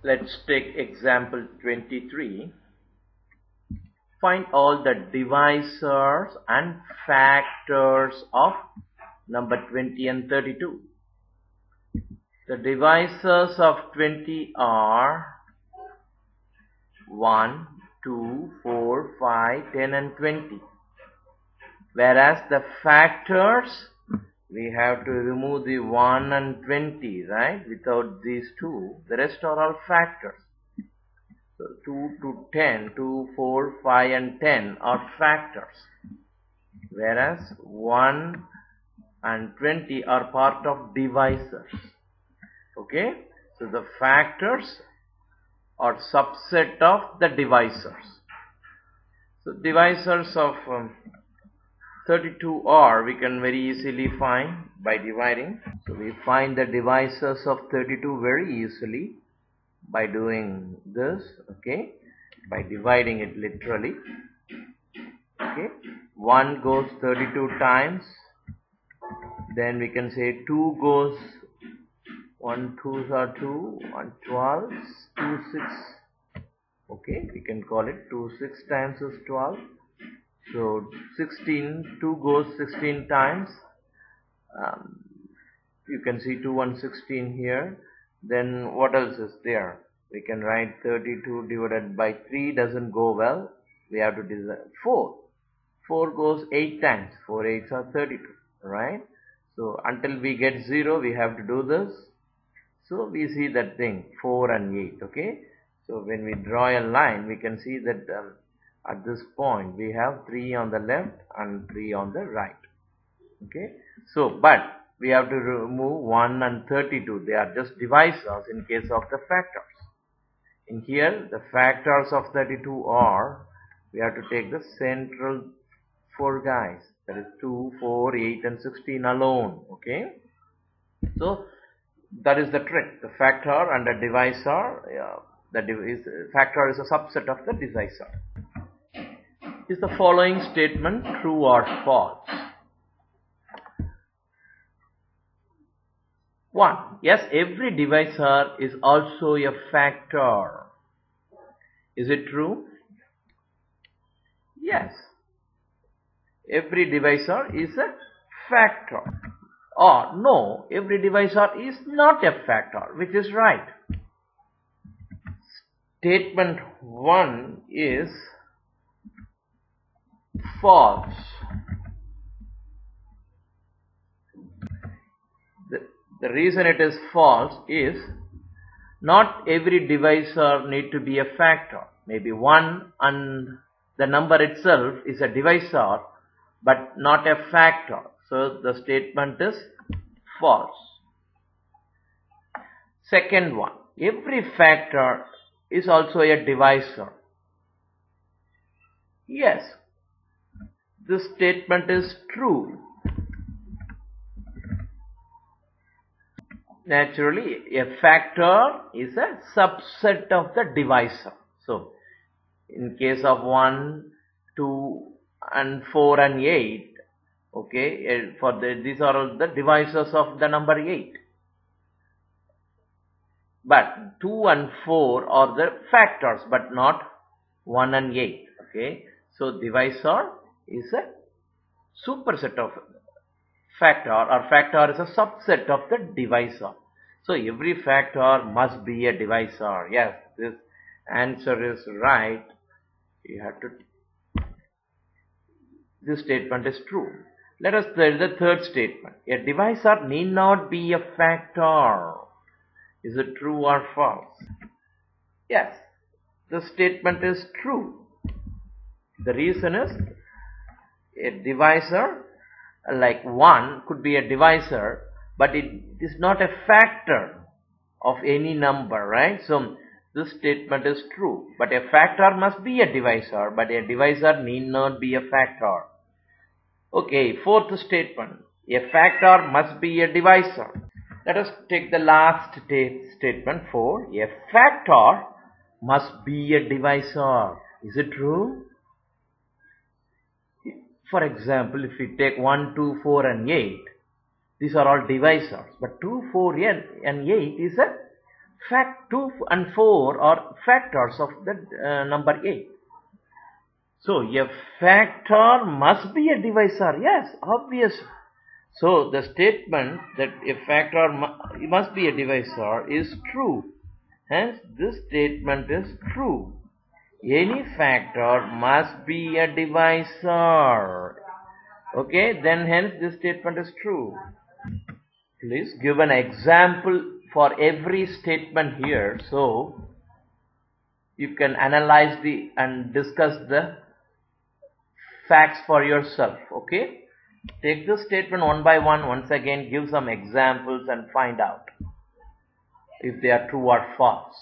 Let's take example 23. Find all the divisors and factors of number 20 and 32. The divisors of 20 are 1, 2, 4, 5, 10 and 20. Whereas the factors, we have to remove the 1 and 20, right? Without these two, the rest are all factors. So 2 to 10, 2, 4, 5 and 10 are factors. Whereas 1 and 20 are part of divisors. Okay? So the factors are subset of the divisors. So divisors of 32 are, we can very easily find by dividing. So we find the divisors of 32 very easily by doing this, okay, by dividing it literally. Okay, 1 goes 32 times, then we can say 2 goes 1 2s are 2, 1 12, 2 6. Okay, we can call it 2 6 times is 12. So 16, 2 goes 16 times. You can see 2 1 16 here. Then what else is there? We can write 32 divided by 3 doesn't go well. We have to divide 4. 4 goes 8 times. 4 8s are 32. Right? So until we get 0, we have to do this. So we see that thing 4 and 8. Okay. So when we draw a line, we can see that at this point we have 3 on the left and 3 on the right. Okay. So but we have to remove 1 and 32. They are just divisors in case of the factors. In here, the factors of 32 are, we have to take the central 4 guys. That is 2, 4, 8 and 16 alone. Okay. So that is the trick. The factor and the divisor, factor is a subset of the divisor. Is the following statement true or false? 1. Yes, every divisor is also a factor. Is it true? Yes. Every divisor is a factor. Or no, every divisor is not a factor, which is right. Statement 1 is false. The reason it is false is not every divisor need to be a factor. Maybe 1 and the number itself is a divisor but not a factor. So the statement is false. Second one, every factor is also a divisor. Yes, this statement is true. Naturally, a factor is a subset of the divisor. So, in case of 1, 2 and 4 and 8, okay, these are all the divisors of the number 8. But 2 and 4 are the factors, but not 1 and 8. Okay, so divisor is a superset of factor, or factor is a subset of the divisor. So every factor must be a divisor. Yes, this answer is right. You have to. This statement is true. Let us tell the third statement. A divisor need not be a factor. Is it true or false? Yes, the statement is true. The reason is a divisor like 1 could be a divisor, but it is not a factor of any number, right? So this statement is true. But a factor must be a divisor, but a divisor need not be a factor. Okay, fourth statement. A factor must be a divisor. Let us take the last statement 4. A factor must be a divisor. Is it true? For example, if we take 1, 2, 4 and 8, these are all divisors. But 2, 4 and 8 is a fact 2 and 4 are factors of the number 8. So a factor must be a divisor. Yes, obvious. So the statement that a factor must be a divisor is true. Hence this statement is true. Any factor must be a divisor. Okay, then hence this statement is true. Please give an example for every statement here, so you can analyze and discuss the facts for yourself. Okay, take this statement one by one. Once again, give some examples and find out if they are true or false.